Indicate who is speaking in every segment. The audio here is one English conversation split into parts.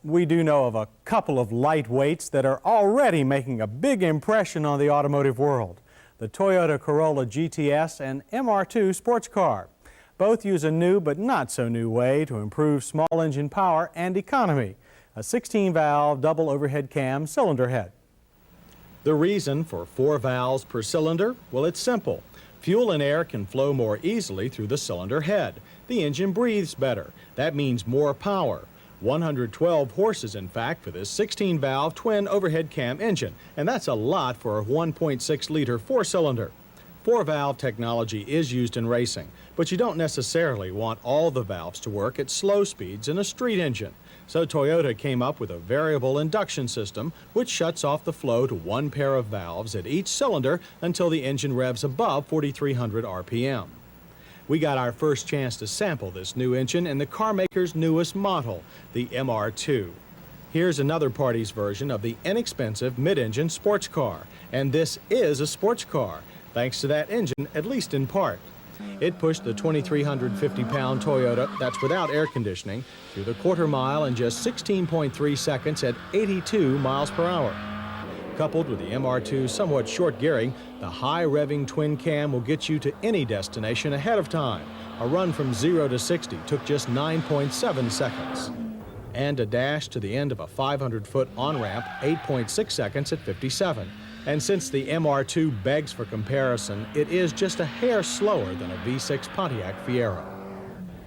Speaker 1: We do know of a couple of lightweights that are already making a big impression on the automotive world. The Toyota Corolla GTS and MR2 sports car. Both use a new but not so new way to improve small engine power and economy. A 16-valve double overhead cam cylinder head. The reason for 4 valves per cylinder? Well, it's simple. Fuel and air can flow more easily through the cylinder head. The engine breathes better. That means more power. 112 horses, in fact, for this 16-valve twin overhead cam engine, and that's a lot for a 1.6-liter 4-cylinder. 4-valve technology is used in racing, but you don't necessarily want all the valves to work at slow speeds in a street engine. So Toyota came up with a variable induction system which shuts off the flow to 1 pair of valves at each cylinder until the engine revs above 4,300 RPM. We got our first chance to sample this new engine in the carmaker's newest model, the MR2. Here's another party's version of the inexpensive mid-engine sports car. And this is a sports car, thanks to that engine, at least in part. It pushed the 2,350-pound Toyota, that's without air conditioning, through the quarter mile in just 16.3 seconds at 82 miles per hour. Coupled with the MR2's somewhat short gearing, the high-revving twin cam will get you to any destination ahead of time. A run from 0 to 60 took just 9.7 seconds. And a dash to the end of a 500-foot on-ramp, 8.6 seconds at 57. And since the MR2 begs for comparison, it is just a hair slower than a V6 Pontiac Fiero.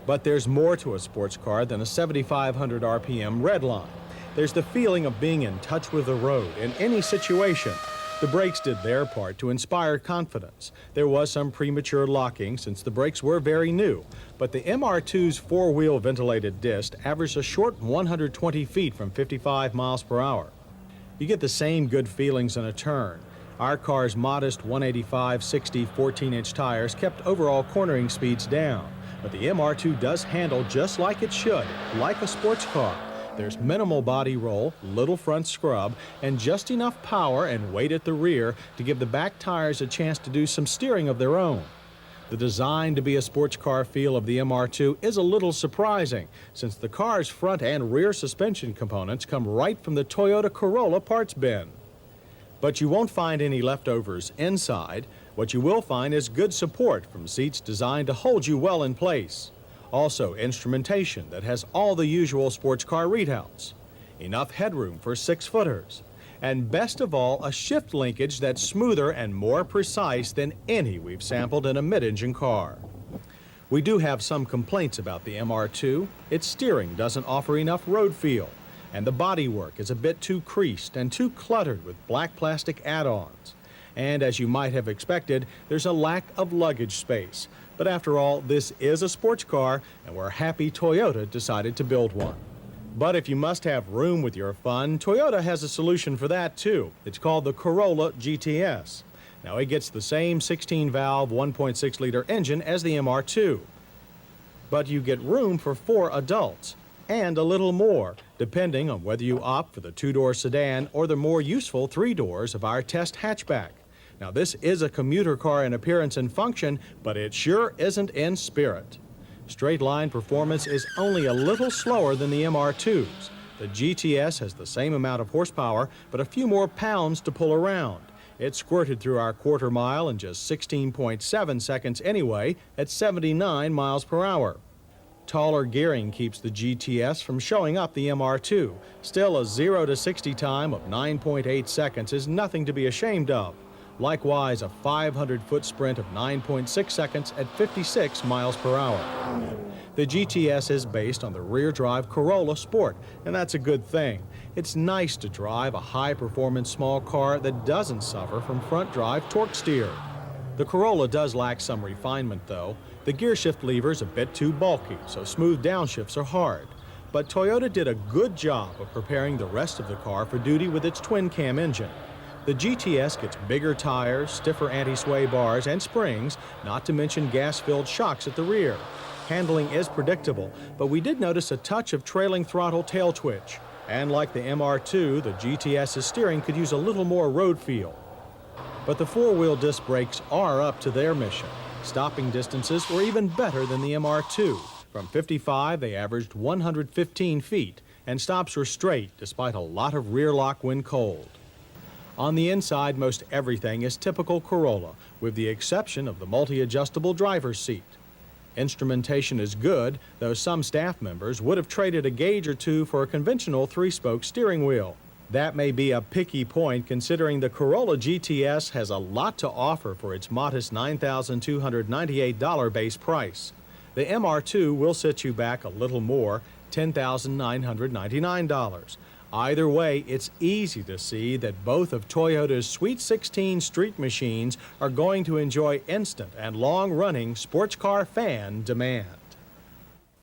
Speaker 1: But there's more to a sports car than a 7,500 RPM red line. There's the feeling of being in touch with the road in any situation. The brakes did their part to inspire confidence. There was some premature locking since the brakes were very new, but the MR2's 4-wheel ventilated disc averaged a short 120 feet from 55 miles per hour. You get the same good feelings in a turn. Our car's modest 185/60 14-inch tires kept overall cornering speeds down, but the MR2 does handle just like it should, like a sports car. There's minimal body roll, little front scrub, and just enough power and weight at the rear to give the back tires a chance to do some steering of their own. The design to be a sports car feel of the MR2 is a little surprising, since the car's front and rear suspension components come right from the Toyota Corolla parts bin. But you won't find any leftovers inside. What you will find is good support from seats designed to hold you well in place. Also, instrumentation that has all the usual sports car readouts. Enough headroom for 6-footers. And best of all, a shift linkage that's smoother and more precise than any we've sampled in a mid-engine car. We do have some complaints about the MR2. Its steering doesn't offer enough road feel, and the bodywork is a bit too creased and too cluttered with black plastic add-ons. And as you might have expected, there's a lack of luggage space. But after all, this is a sports car, and we're happy Toyota decided to build one. But if you must have room with your fun, Toyota has a solution for that too. It's called the Corolla GTS. Now it gets the same 16-valve 1.6-liter engine as the MR2. But you get room for 4 adults, and a little more, depending on whether you opt for the 2-door sedan or the more useful 3 doors of our test hatchback. Now this is a commuter car in appearance and function, but it sure isn't in spirit. Straight line performance is only a little slower than the MR2's. The GTS has the same amount of horsepower, but a few more pounds to pull around. It squirted through our quarter mile in just 16.7 seconds anyway, at 79 miles per hour. Taller gearing keeps the GTS from showing up the MR2. Still, a 0 to 60 time of 9.8 seconds is nothing to be ashamed of. Likewise, a 500-foot sprint of 9.6 seconds at 56 miles per hour. The GTS is based on the rear-drive Corolla Sport, and that's a good thing. It's nice to drive a high-performance small car that doesn't suffer from front-drive torque steer. The Corolla does lack some refinement, though. The gearshift lever's a bit too bulky, so smooth downshifts are hard. But Toyota did a good job of preparing the rest of the car for duty with its twin-cam engine. The GTS gets bigger tires, stiffer anti-sway bars and springs, not to mention gas-filled shocks at the rear. Handling is predictable, but we did notice a touch of trailing throttle tail twitch. And like the MR2, the GTS's steering could use a little more road feel. But the 4-wheel disc brakes are up to their mission. Stopping distances were even better than the MR2. From 55, they averaged 115 feet, and stops are straight despite a lot of rear lock when cold. On the inside, most everything is typical Corolla, with the exception of the multi-adjustable driver's seat. Instrumentation is good, though some staff members would have traded a gauge or two for a conventional 3-spoke steering wheel. That may be a picky point considering the Corolla GTS has a lot to offer for its modest $9,298 base price. The MR2 will set you back a little more, $10,999. Either way, it's easy to see that both of Toyota's Sweet 16 street machines are going to enjoy instant and long-running sports car fan demand.